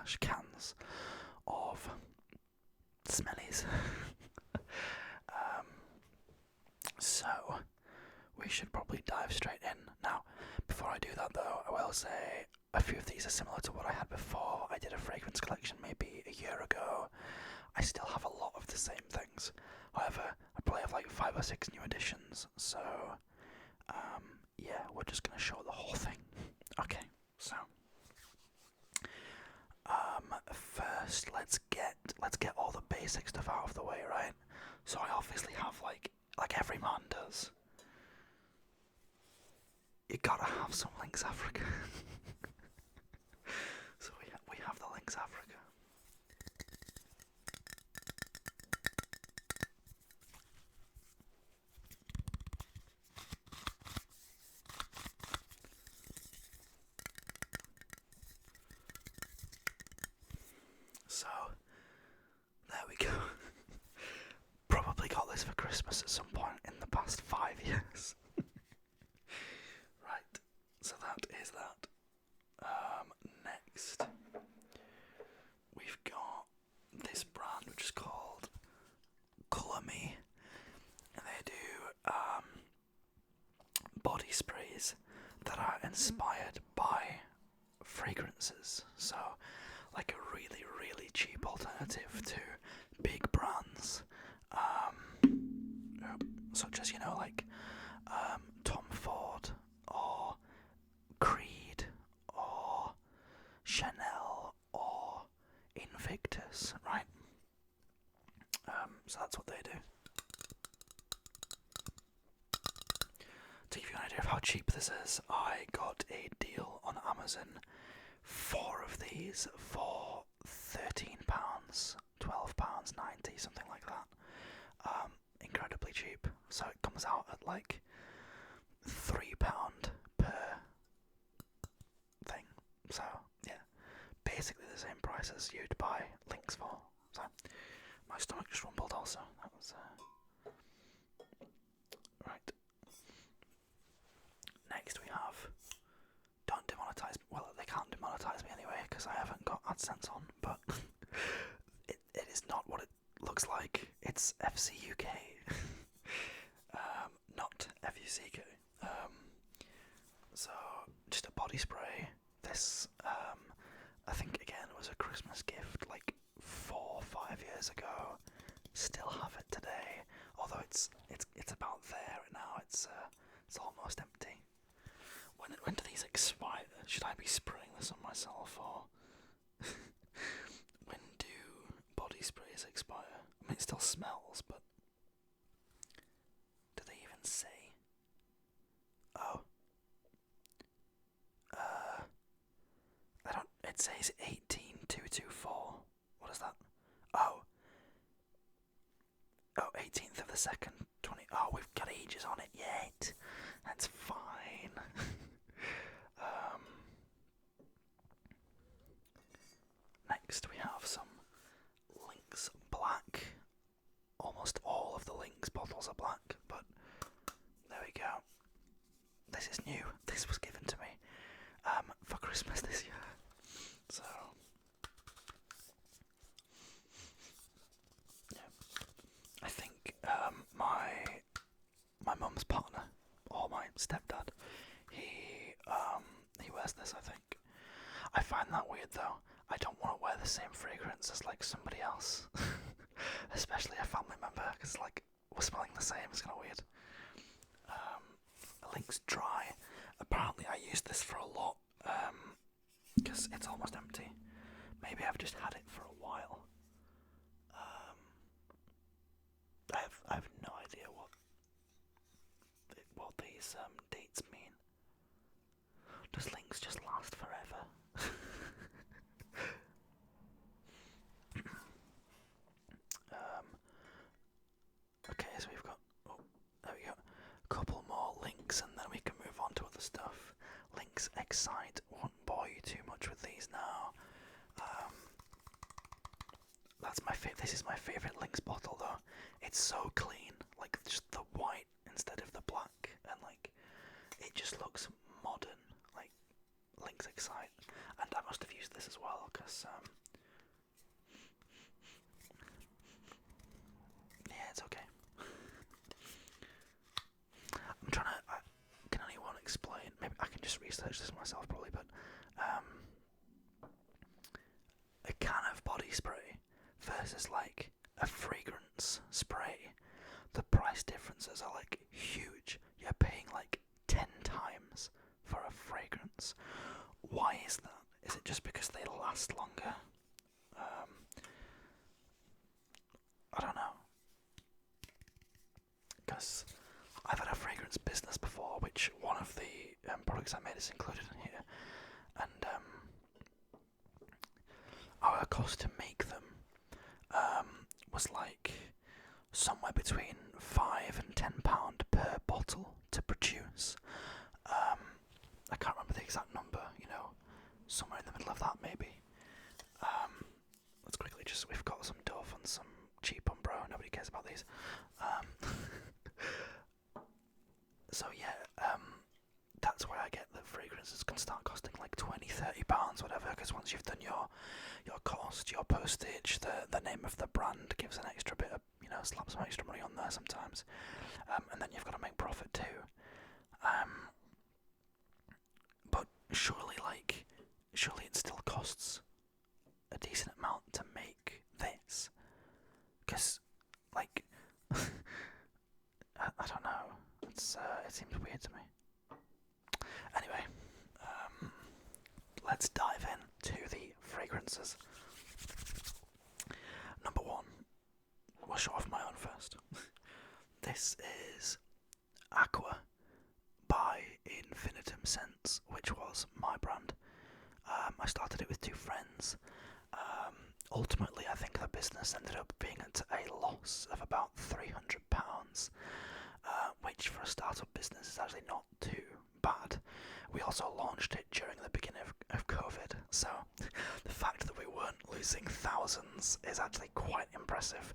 / cans of smellies. So we should probably dive straight in. Now, before I do that though, I will say a few of these are similar to what I had before. I did a fragrance collection maybe a year ago. I still have a lot of the same things. However, I probably have like 5 or 6 new additions. So, yeah, we're just gonna show the whole thing. Okay, so first let's get all the basic stuff out of the way, right? So I obviously have like every man does. You gotta have some Lynx Africa. So we have the Lynx Africa. So there we go. Probably got this for Christmas at some point in the past 5 years. Right, so that is that. Next, we've got this brand which is called Colour Me, and they do body sprays that are inspired by fragrances. So, like a really, really cheap alternative to big brands, such as, like Tom Ford or Creed or Chanel or Invictus, right? So that's what they do. To give you an idea of how cheap this is, I got a deal on Amazon. 4 of these for £13, £12.90, something like that. Incredibly cheap. So it comes out at like £3 per thing. So yeah, basically the same price as you'd buy Lynx for. So my stomach just rumbled also. That was right. Next we have, don't demonetize. Well, they can't demonetize me anyway because I haven't got AdSense on. But it is not what it looks like. It's FCUK, not FUCK. So just a body spray. This I think again was a Christmas gift like 4 or 5 years ago. Still have it today, although it's about there now. It's almost empty. When do these expire? Should I be spraying this on myself, or when do body sprays expire? I mean, it still smells, but do they even say? Oh. I don't. It says 18224. What is that? Oh. Oh, 18th of the 2nd, 20. Oh, we've got ages on it yet. That's fine. Next, we have some Lynx Black. Almost all of the Lynx bottles are black, but there we go. This is new. This was given to me for Christmas this year. So, yeah. I think my mum's partner, or my stepdad, he wears this, I think. I find that weird though. I don't want to wear the same fragrance as like somebody else, especially a family member, because like we're smelling the same. It's kind of weird. Lynx Dry. Apparently, I used this for a lot because it's almost empty. Maybe I've just had it for a while. I have no idea what these dates mean. Does Lynx just last forever? Okay, so we've got, there we go, a couple more Lynx and then we can move on to other stuff. Lynx Excite, won't bore you too much with these now. That's this is my favourite Lynx bottle though. It's so clean, like just the white instead of the black, and like, it just looks modern. Like, things excite. And I must have used this as well, because, yeah, it's okay. I'm trying to, can anyone explain, maybe I can just research this myself probably, but, a can of body spray versus, like, a fragrance spray, the price differences are, like, huge. You're paying, like, 10 times for a fragrance. Why is that? Is it just because they last longer? I don't know. Because I've had a fragrance business before, which one of the products I made is included in here, and our cost to make them was like somewhere between £5 and £10 per bottle to produce. I can't remember the exact number, somewhere in the middle of that maybe. Let's quickly we've got some Dove and some cheap Umbro, nobody cares about these. So yeah, that's where I get the fragrances can start costing like £20-30, whatever, because once you've done your cost, your postage, the name of the brand gives an extra bit of, slap some extra money on there sometimes, and then you've got to make profit too. But surely it still costs a decent amount to make this, because, like, I don't know, it seems weird to me. Anyway, let's dive into the fragrances. Number one, we'll show off my own first. This is Aqua by Infinitum Scents, which was my brand. I started it with two friends. Ultimately, I think the business ended up being at a loss of about £300, which for a startup business is actually not too bad. We also launched it during the beginning of COVID, so the fact that we weren't losing thousands is actually quite impressive.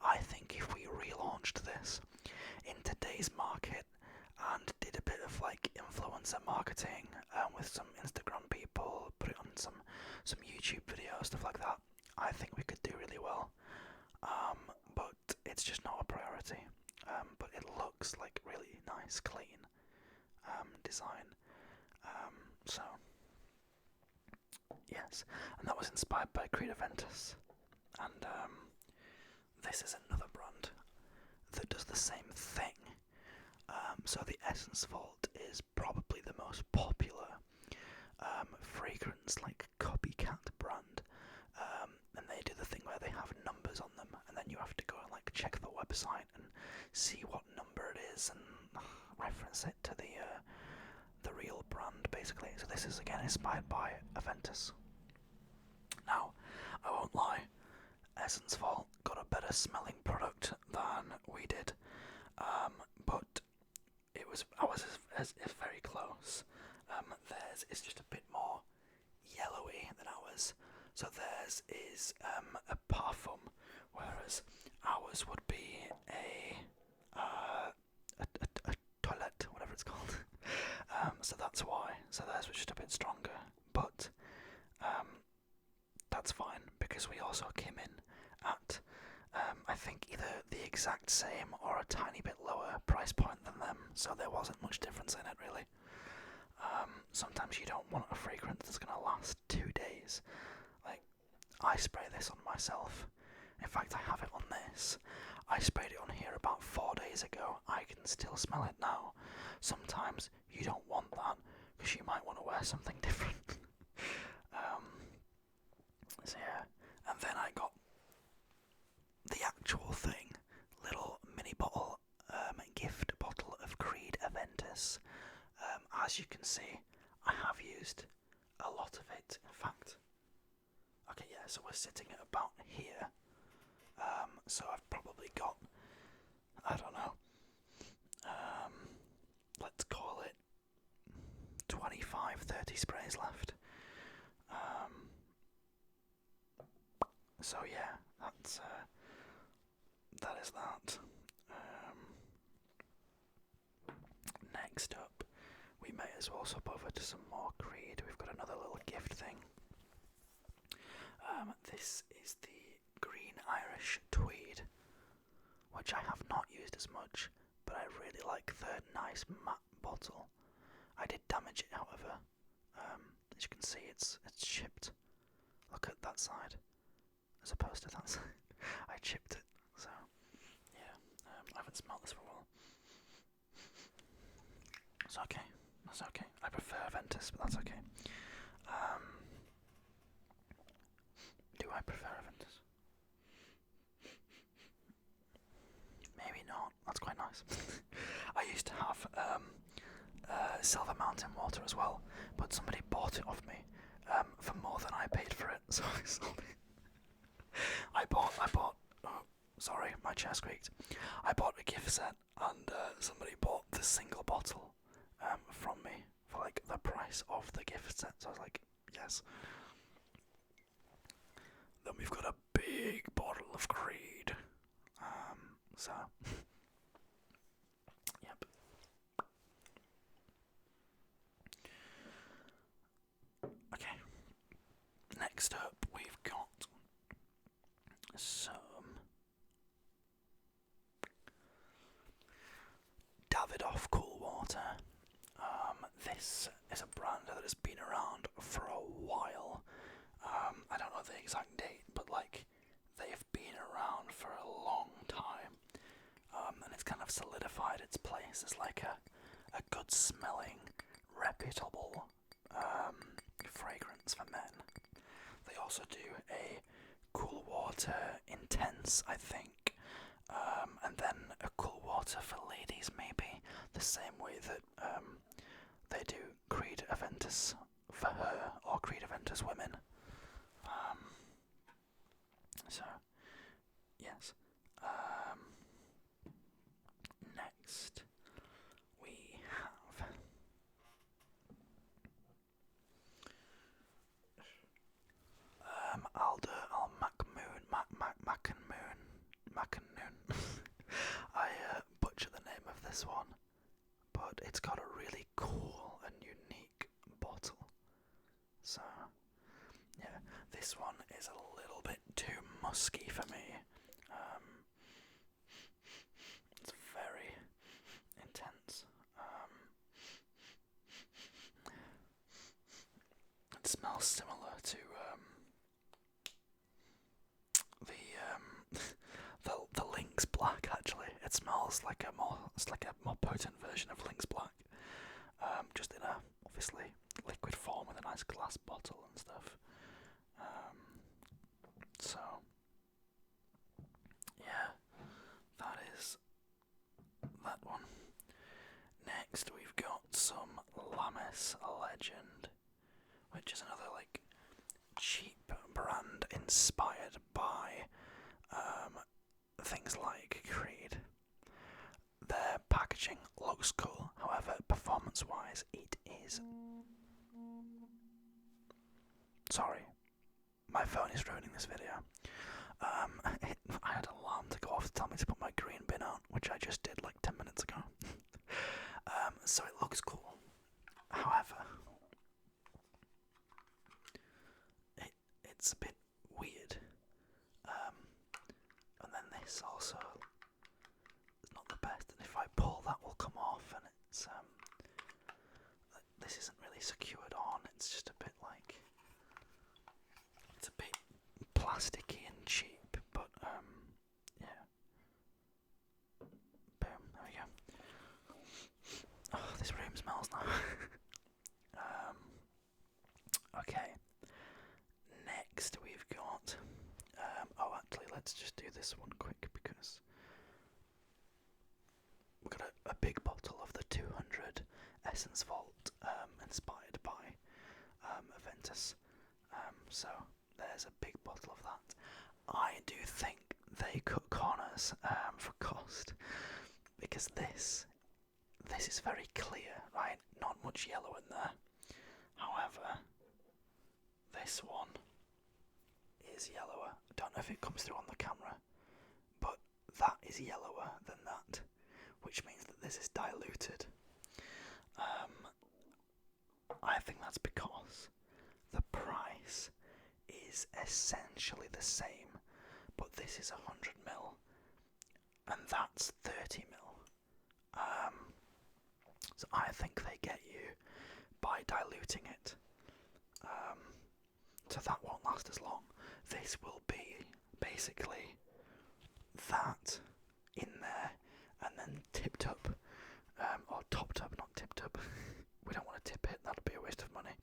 I think if we relaunched this in today's market and did a bit of like influencer marketing with some Instagram people, put it on some YouTube videos, stuff like that, I think we could do really well. But it's just not a priority. But it looks like really nice, clean design. So yes, and that was inspired by Invictus, and this is another brand that does the same thing. So the Essence Vault is probably the most popular fragrance, like copycat brand, and they do the thing where they have numbers on them, and then you have to go and like check the website and see what number it is and reference it to the real brand, basically. So this is again inspired by Invictus. Now, I won't lie, Essence Vault got a better smelling product than we did, but ours is very close. Theirs is just a bit more yellowy than ours. So theirs is a parfum, whereas ours would be a toilette, whatever it's called. So that's why. So theirs was just a bit stronger, but that's fine because we also came in at I think either the exact same or a tiny bit lower price point than them, so there wasn't much difference in it really. Sometimes you don't want a fragrance that's going to last 2 days. Like, I spray this on myself. In fact, I have it on this. I sprayed it on here about 4 days ago. I can still smell it now. Sometimes you don't want that because you might want to wear something different. So yeah, and then I got the actual thing, little mini bottle, gift bottle of Creed Invictus. As you can see, I have used a lot of it. In fact, okay, yeah, so we're sitting at about here. So I've probably got, I don't know, let's call it 25-30 sprays left. So yeah, that is that. Next up, we may as well swap over to some more Creed. We've got another little gift thing. This is the Green Irish Tweed, which I have not used as much, but I really like the nice matte bottle. I did damage it, however. As you can see, it's chipped. Look at that side, as opposed to that side. I chipped it, so yeah. I haven't smelled this for a while. It's okay. That's okay. I prefer Ventus, but that's okay. Do I prefer Ventus? Maybe not. That's quite nice. I used to have Silver Mountain water as well, but somebody bought it off me for more than I paid for it, so I sold it. I bought. Oh, sorry, my chair squeaked. I bought a gift set, and somebody bought the single bottle from me for like the price of the gift set. So I was like, yes. Then we've got a big bottle of Creed. So, yep. Okay. Next up, we've got some Davidoff Cool Water. This is a brand that has been around for a while. I don't know the exact date, but like they've been around for a long time, and it's kind of solidified its place as like a good smelling, reputable fragrance for men. They also do a Cool Water Intense, I think, and then a Cool Water for ladies, maybe the same way that they do Creed Aventus for her or Creed Aventus women. So, yes. Next, we have Alder Al Macanoon. I butcher the name of this one, but it's got a really cool and unique bottle. So, yeah, this one is a little bit too musky for me. It's very intense. It smells similar to the Lynx Black. Actually, it smells like a more potent version of Lynx Black, just in a obviously liquid form with a nice glass bottle and stuff. So yeah, that is that one. Next, we've got some Lamis Legend, which is another like cheap brand inspired by things like Creed. Their packaging looks cool, however, performance-wise, it is. Sorry, my phone is ruining this video. I had an alarm to go off to tell me to put my green bin out, which I just did like 10 minutes ago. So it looks cool. However, it's a bit weird. And then this also is not the best. And if I pull, that will come off, and it's this isn't really secured on. It's just a bit like it's a bit plasticky and cheap, but yeah. Boom, there we go. Oh, this room smells now. Okay. Next we've got actually let's just do this one quick because we've got a big bottle of the 200 Essence Vault inspired by Aventus. So there's a big bottle of that. I do think they cut corners for cost, because this is very clear, right? Not much yellow in there. However, this one is yellower. I don't know if it comes through on the camera, but that is yellower than that, which means that this is diluted. is essentially the same, but this is 100ml, and that's 30ml. So I think they get you by diluting it. So that won't last as long. This will be basically that in there, and then tipped up, or topped up, not tipped up. We don't want to tip it, that'd be a waste of money.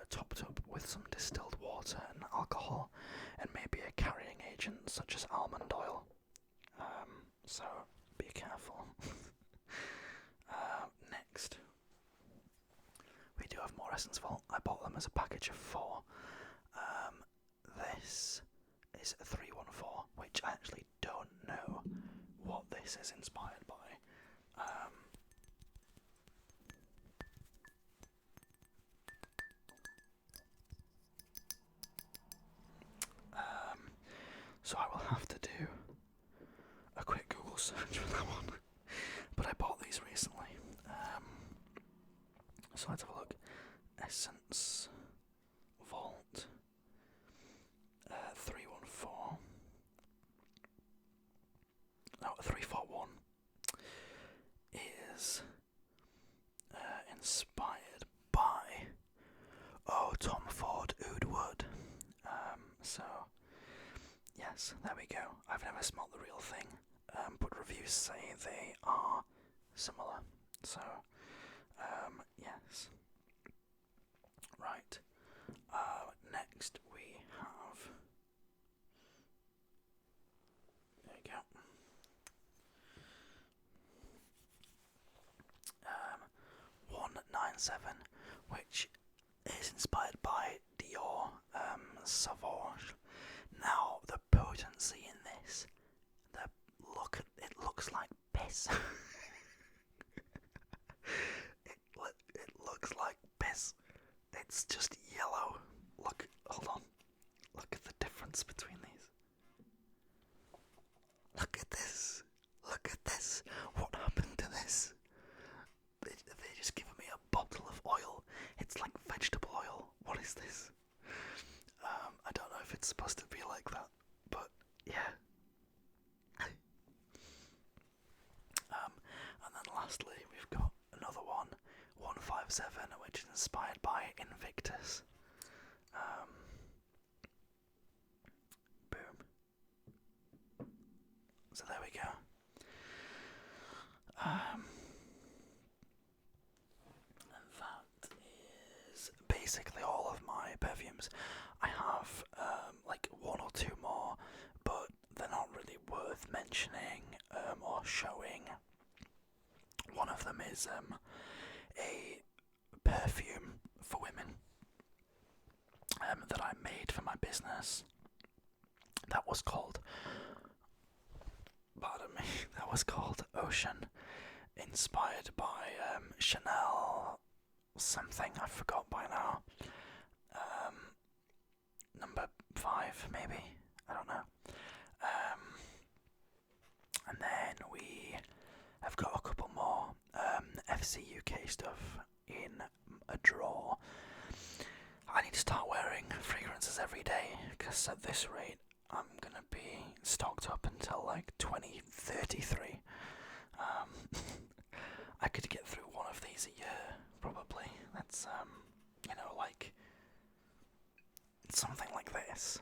Topped up with some distilled water and alcohol, and maybe a carrying agent such as almond oil. So be careful. Next, we do have more Essence Vault. I bought them as a package of 4. This is a 314, which I actually don't know what this is inspired by. So I will have to do a quick Google search for that one. But I bought these recently. So let's have a look. Essence Vault 314. No, 341 is inspired by Tom Ford Oud Wood. So yes, there we go. I've never smelt the real thing, but reviews say they are similar. So yes. Right. Next we have. There you go. 197, which is inspired by Dior Sauvage. Now the potency in this, it looks like piss. It looks like piss. It's just yellow. Hold on. Look at the difference between these. Look at this. Look at this. What happened to this? They just given me a bottle of oil. It's like vegetable oil. What is this? I don't know if it's supposed to be like that, but yeah. And then lastly, we've got another one, 157, which is inspired by Invictus. Boom. So there we go. And that is basically all of my perfumes. I have like 1 or 2 more, but they're not really worth mentioning or showing. One of them is a perfume for women that I made for my business. That was called, pardon me, that was called Ocean, inspired by Chanel something, I forgot by now. Number 5 maybe, I don't know. And then we have got a couple more FC UK stuff in a drawer. I need to start wearing fragrances every day, because at this rate I'm gonna be stocked up until like 2033. I could get through one of these a year, probably. That's like something like this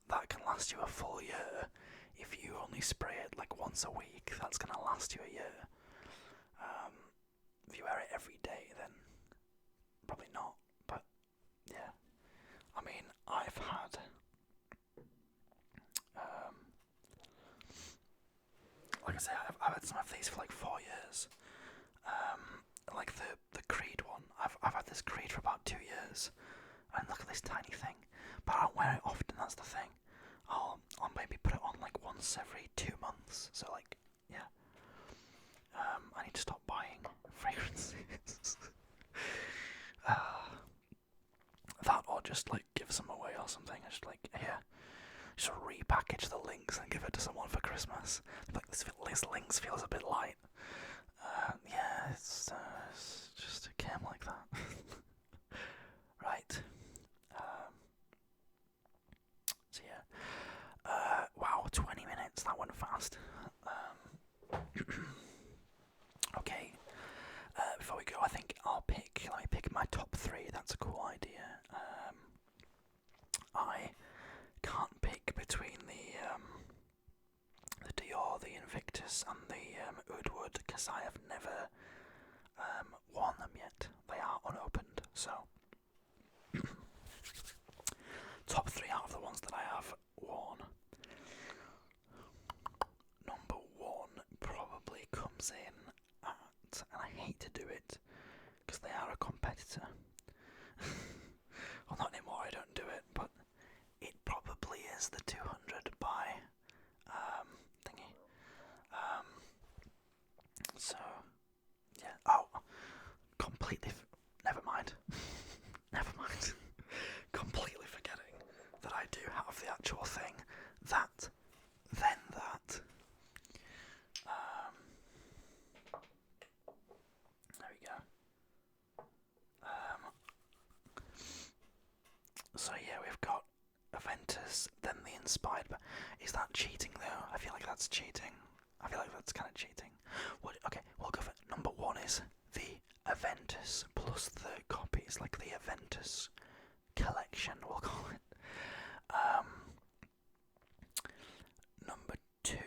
that can last you a full year. If you only spray it like once a week, that's gonna last you a year. If you wear it every day, then probably not. But yeah, I mean, I've had like I say, I've had some of these for like 4 years. Like the Creed one, I've had this Creed for about 2 years, and look at this tiny thing. But I don't wear it often. That's the thing. I'll maybe put it on like once every 2 months. So like, yeah. I need to stop buying fragrances. That or just like give some away or something. Just like, here, just repackage the links and give it to someone for Christmas. Like this links feels a bit light. Yeah, it's just a cam like that. Right. between the Dior, the Invictus, and the Oudwood, because I have never worn them yet. They are unopened, so top 3 out of the ones that I have worn. Number 1 probably comes in at, and I hate to do it, because they are a competitor. Well, not anymore, I don't do it, but it probably is the 200 by thingy. So, yeah. Oh, completely. Never mind. Never mind. Completely forgetting that I do have the actual thing. That, then that. There we go. So yeah, we've got Aventus, then the Inspired. But is that cheating though? I feel like that's cheating. I feel like that's kind of cheating. Okay, we'll go for number 1 is the Aventus plus the copies, like the Aventus collection, we'll call it. Number 2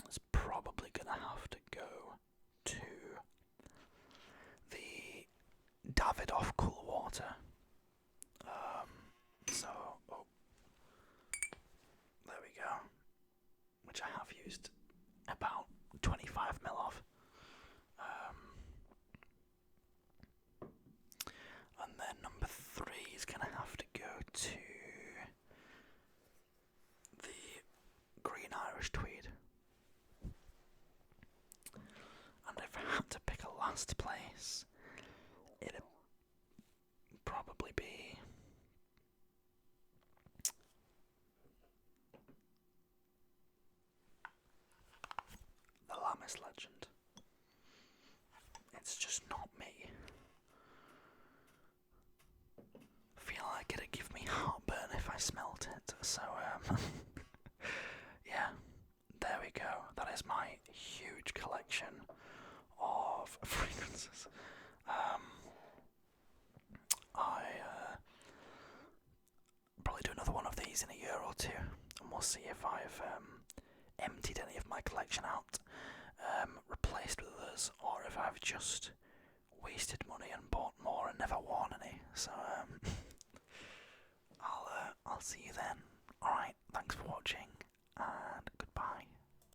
is probably gonna have to go to the Davidoff Cool Water. There we go. Which I have used about 25ml of. And then number 3 is going to have to go to the Green Irish Tweed. And if I had to pick a last place, it'd probably be the Lamis Legend. It's just not me. I feel like it'd give me heartburn if I smelt it, so yeah, there we go. That is my huge collection of fragrances. I probably do another one of these in a year or 2, and we'll see if I've emptied any of my collection out, replaced with others, or if I've just wasted money and bought more and never worn any. So